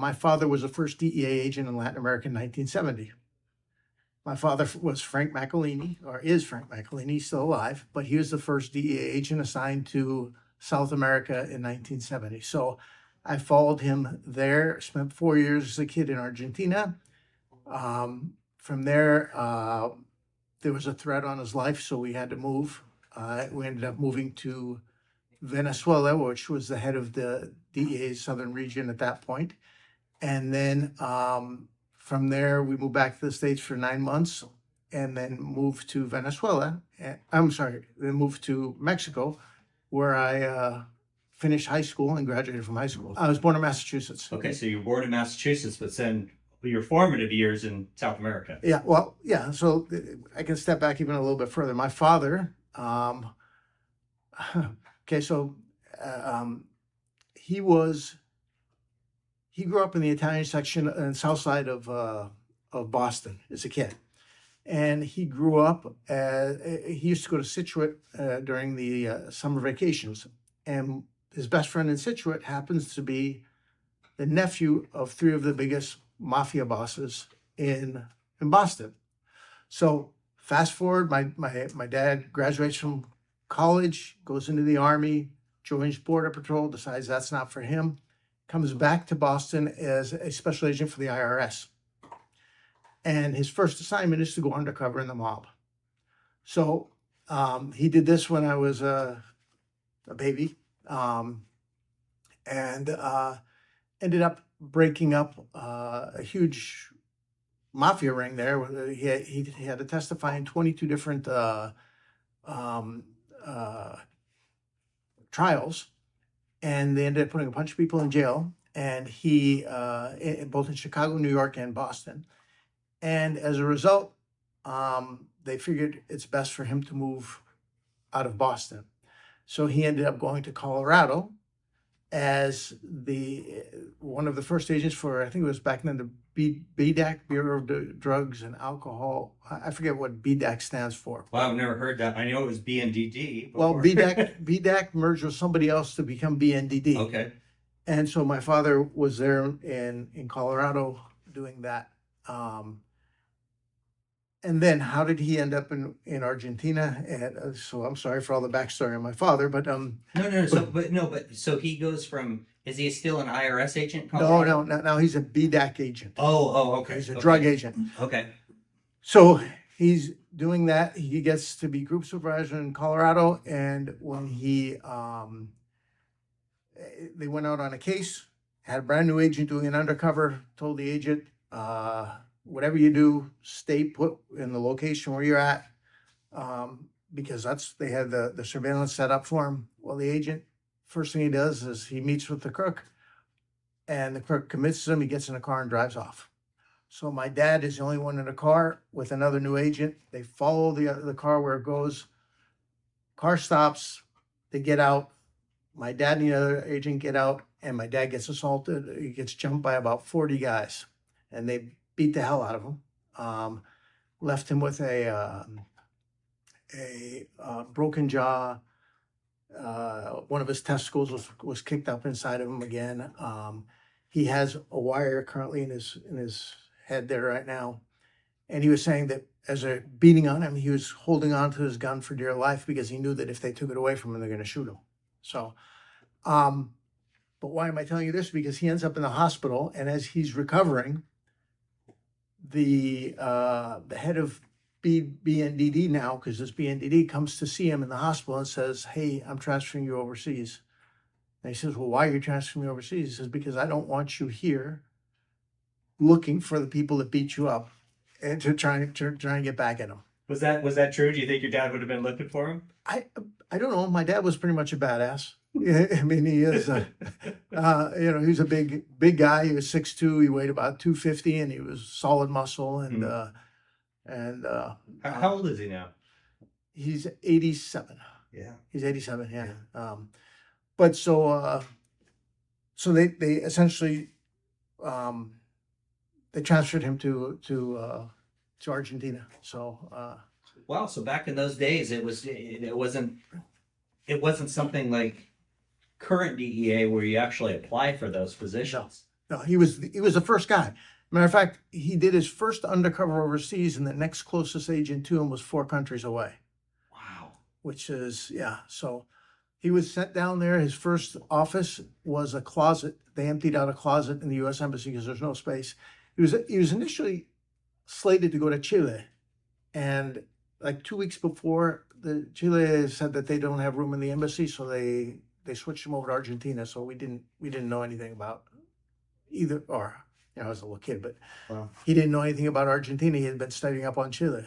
my father was the first DEA agent in Latin America in 1970. My father was Frank Macolini, or is Frank Macolini, he's still alive, but he was the first DEA agent assigned to South America in 1970. So I followed him there, spent 4 years as a kid in Argentina. From there, there was a threat on his life, so we had to move. We ended up moving to Venezuela, which was the head of the DEA's southern region at that point. And then from there, we moved back to the States for 9 months and then moved to Venezuela. Then moved to Mexico, where I finished high school and graduated from high school. I was born in Massachusetts. Okay, so you were born in Massachusetts, but then your formative years in South America. Yeah, well, yeah. So I can step back even a little bit further. My father, okay, so he grew up in the Italian section and south side of Boston as a kid. And he grew up, he used to go to Scituate during the summer vacations. And his best friend in Scituate happens to be the nephew of 3 of the biggest mafia bosses in Boston. So fast forward, my dad graduates from college, goes into the Army, joins Border Patrol, decides that's not for him, comes back to Boston as a special agent for the IRS. And his first assignment is to go undercover in the mob. So he did this when I was a baby, and ended up breaking up a huge mafia ring there. He had to testify in 22 different trials, and they ended up putting a bunch of people in jail. And he, both in Chicago, New York, and Boston. And as a result, they figured it's best for him to move out of Boston. So he ended up going to Colorado as one of the first agents for, I think it was back then, the BDAC, Bureau of Drugs and Alcohol. I forget what BDAC stands for. Well, I've never heard that. I know it was BNDD. Well, BDAC merged with somebody else to become BNDD. Okay. And so my father was there in Colorado doing that. And then how did he end up in Argentina? And so I'm sorry for all the backstory on my father, but No. So he goes from. Is he still an IRS agent? No. Now he's a BDAC agent. Okay. He's a drug agent. Okay. So he's doing that. He gets to be group supervisor in Colorado, and when they went out on a case, had a brand new agent doing an undercover, told the agent, whatever you do, stay put in the location where you're at, because they had the surveillance set up for him. Well, the agent, first thing he does is he meets with the crook, and the crook commits him. He gets in a car and drives off. So my dad is the only one in the car with another new agent. They follow the car where it goes. Car stops. They get out. My dad and the other agent get out, and my dad gets assaulted. He gets jumped by about 40 guys, and they beat the hell out of him. Left him with a broken jaw. One of his testicles was kicked up inside of him again. He has a wire currently in his head there right now. And he was saying that as they're beating on him, he was holding on to his gun for dear life because he knew that if they took it away from him, they're going to shoot him. So, but why am I telling you this? Because he ends up in the hospital, and as he's recovering, the head of BNDD now, because this BNDD comes to see him in the hospital and says, "Hey, I'm transferring you overseas." And he says, "Well, why are you transferring me overseas?" He says, "Because I don't want you here looking for the people that beat you up and to try and get back at them." Was that true? Do you think your dad would have been looking for him? I don't know. My dad was pretty much a badass. I mean, he is. He was a big guy. He was 6'2". He weighed about 250, and he was solid muscle. And how old is he now? He's 87. Yeah, he's 87. Yeah. But so they essentially they transferred him to Argentina. So. Wow. So back in those days, it wasn't something like current DEA where you actually apply for those positions. No, he was the first guy. Matter of fact, he did his first undercover overseas, and the next closest agent to him was 4 countries away, Wow. which is, yeah. So he was sent down there. His first office was a closet. They emptied out a closet in the U.S. Embassy because there's no space. He was initially slated to go to Chile, and like 2 weeks before, the Chile said that they don't have room in the embassy, so they switched him over to Argentina. So we didn't know anything about either, or I was a little kid, but Wow. he didn't know anything about Argentina. He had been studying up on Chile.